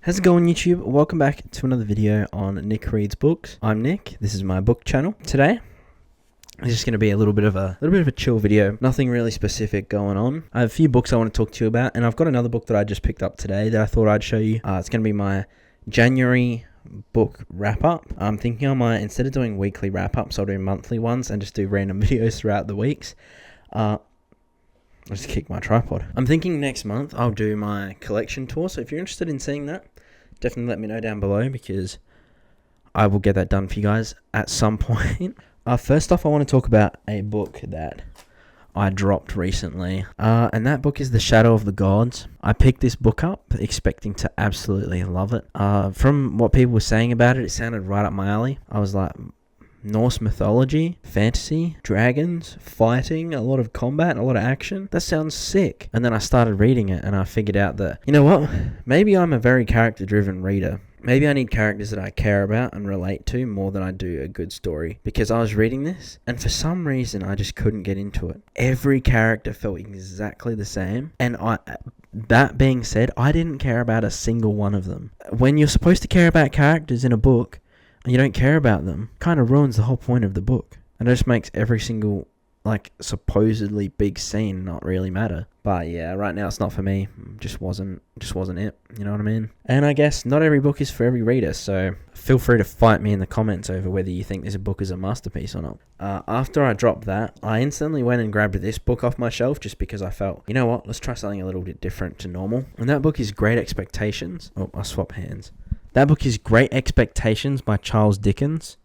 How's it going, YouTube? Welcome back to another video on Nick Reads Books. I'm Nick. This is my book channel. Today, it's just going to be a little bit of a chill video. Nothing really specific going on. I have a few books I want to talk to you about, and I've got another book that I just picked up today that I thought I'd show you. It's going to be my January book wrap up. I'm thinking I might, instead of doing weekly wrap ups, I'll do monthly ones and just do random videos throughout the weeks. I just kicked my tripod. I'm thinking next month I'll do my collection tour, so if you're interested in seeing that, definitely let me know down below because I will get that done for you guys at some point. First off, I want to talk about a book that I dropped recently, and that book is The Shadow of the Gods. I picked this book up expecting to absolutely love it. From what people were saying about it, it sounded right up my alley. I was like, Norse mythology, fantasy, dragons, fighting, a lot of combat, a lot of action. That sounds sick. And then I started reading it and I figured out that, you know what? Maybe I'm a very character-driven reader. Maybe I need characters that I care about and relate to more than I do a good story. Because I was reading this, and for some reason, I just couldn't get into it. Every character felt exactly the same. And that being said, I didn't care about a single one of them. When you're supposed to care about characters in a book, and you don't care about them, kind of ruins the whole point of the book. And it just makes every single, supposedly big scene not really matter. But yeah, right now it's not for me. Just wasn't it. You know what I mean? And I guess not every book is for every reader, so feel free to fight me in the comments over whether you think this book is a masterpiece or not. After I dropped that, I instantly went and grabbed this book off my shelf just because I felt, you know what, let's try something a little bit different to normal. And that book is Great Expectations. Oh, I swap hands. That book is Great Expectations by Charles Dickens.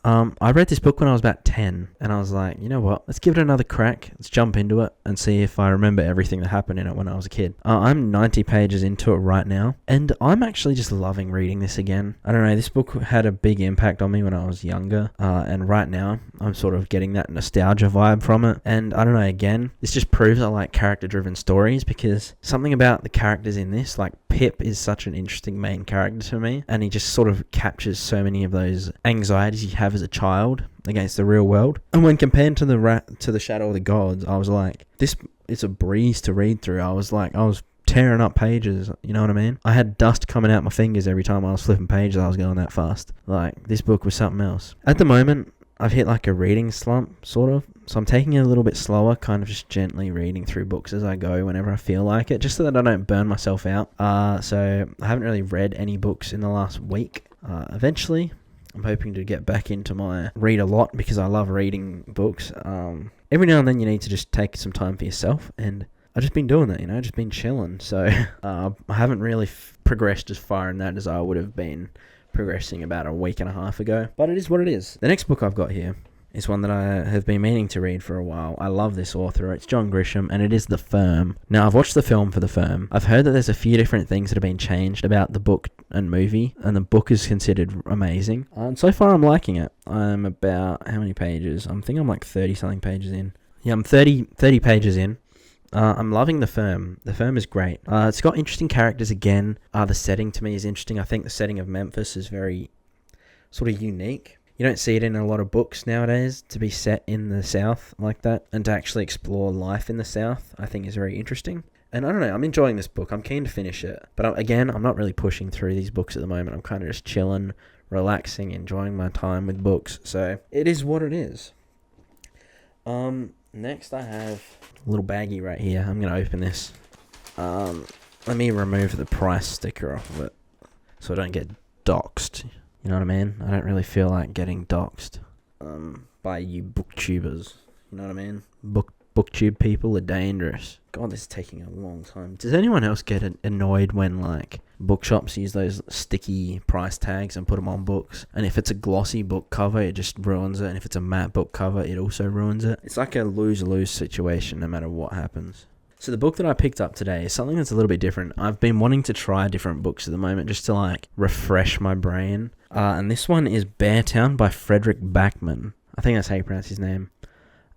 I read this book when I was about 10, and I was like, you know what, let's give it another crack. Let's jump into it and see if I remember everything that happened in it when I was a kid. I'm 90 pages into it right now, and I'm actually just loving reading this again. I don't know, this book had a big impact on me when I was younger, and right now, I'm sort of getting that nostalgia vibe from it. And I don't know, again, this just proves I like character-driven stories, because something about the characters in this, like Pip is such an interesting main character to me, and he just sort of captures so many of those anxieties you have as a child against the real world. And when compared to the Shadow of the Gods, I was like, this is a breeze to read through. I was tearing up pages, you know what I mean? I had dust coming out my fingers every time I was flipping pages. I was going that fast. Like, this book was something else. At the moment, I've hit like a reading slump, sort of. So I'm taking it a little bit slower, kind of just gently reading through books as I go whenever I feel like it, just so that I don't burn myself out. So I haven't really read any books in the last week. Eventually, I'm hoping to get back into my read a lot because I love reading books. Every now and then you need to just take some time for yourself, and I've just been doing that, just been chilling. So I haven't really progressed as far in that as I would have been progressing about a week and a half ago, but it is what it is. The next book I've got here is one that I have been meaning to read for a while. I love this author. It's John Grisham, and it is The Firm. Now, I've watched the film for The Firm. I've heard that there's a few different things that have been changed about the book and movie, and the book is considered amazing. And so far, I'm liking it. I'm about, how many pages? I think I'm like 30-something pages in. Yeah, I'm 30 pages in. I'm loving The Firm. The Firm is great. It's got interesting characters again. The setting to me is interesting. I think the setting of Memphis is very sort of unique. You don't see it in a lot of books nowadays, to be set in the South like that, and to actually explore life in the South, I think is very interesting. And I don't know, I'm enjoying this book. I'm keen to finish it. But I'm not really pushing through these books at the moment. I'm kind of just chilling, relaxing, enjoying my time with books. So it is what it is. Next I have a little baggie right here. I'm going to open this. Let me remove the price sticker off of it so I don't get doxed. You know what I mean? I don't really feel like getting doxed by you booktubers. You know what I mean? Booktube people are dangerous. God, this is taking a long time. Does anyone else get annoyed when, bookshops use those sticky price tags and put them on books? And if it's a glossy book cover, it just ruins it. And if it's a matte book cover, it also ruins it. It's like a lose-lose situation no matter what happens. So the book that I picked up today is something that's a little bit different. I've been wanting to try different books at the moment just to refresh my brain. And this one is Beartown by Frederick Backman. I think that's how you pronounce his name.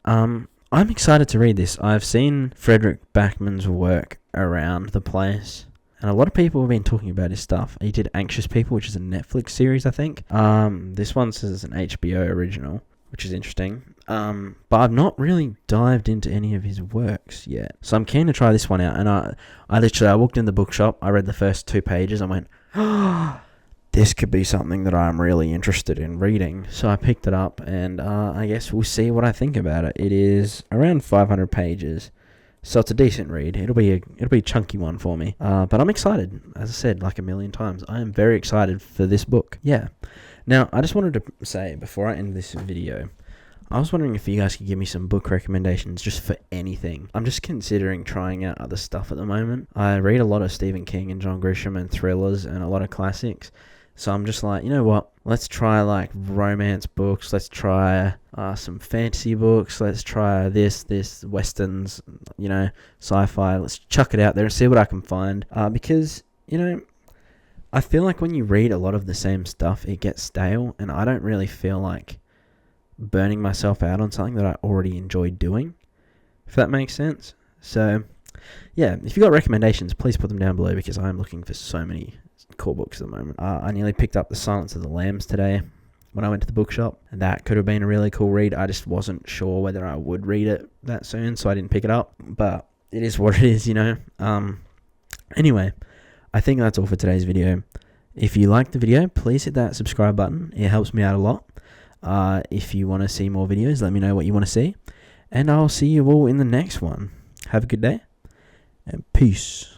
I'm excited to read this. I've seen Frederick Backman's work around the place, and a lot of people have been talking about his stuff. He did Anxious People, which is a Netflix series, I think. This one says it's an HBO original, which is interesting. But I've not really dived into any of his works yet. So I'm keen to try this one out. And I walked in the bookshop, I read the first 2 pages, I went, this could be something that I'm really interested in reading. So I picked it up, and I guess we'll see what I think about it. It is around 500 pages, so it's a decent read. It'll be a chunky one for me. But I'm excited. As I said like a million times, I am very excited for this book. Yeah. Now, I just wanted to say, before I end this video, I was wondering if you guys could give me some book recommendations just for anything. I'm just considering trying out other stuff at the moment. I read a lot of Stephen King and John Grisham and thrillers and a lot of classics. So I'm just like, you know what? Let's try like romance books. Let's try some fantasy books. Let's try this westerns, sci-fi. Let's chuck it out there and see what I can find. Because, I feel like when you read a lot of the same stuff, it gets stale. And I don't really feel like burning myself out on something that I already enjoy doing, if that makes sense. So, yeah, if you got recommendations, please put them down below, because I'm looking for so many cool books at the moment. I nearly picked up The Silence of the Lambs today when I went to the bookshop, and that could have been a really cool read. I just wasn't sure whether I would read it that soon, so I didn't pick it up, but it is what it is, Anyway, I think that's all for today's video. If you liked the video, please hit that subscribe button. It helps me out a lot. If you want to see more videos, let me know what you want to see, and I'll see you all in the next one. Have a good day, and peace.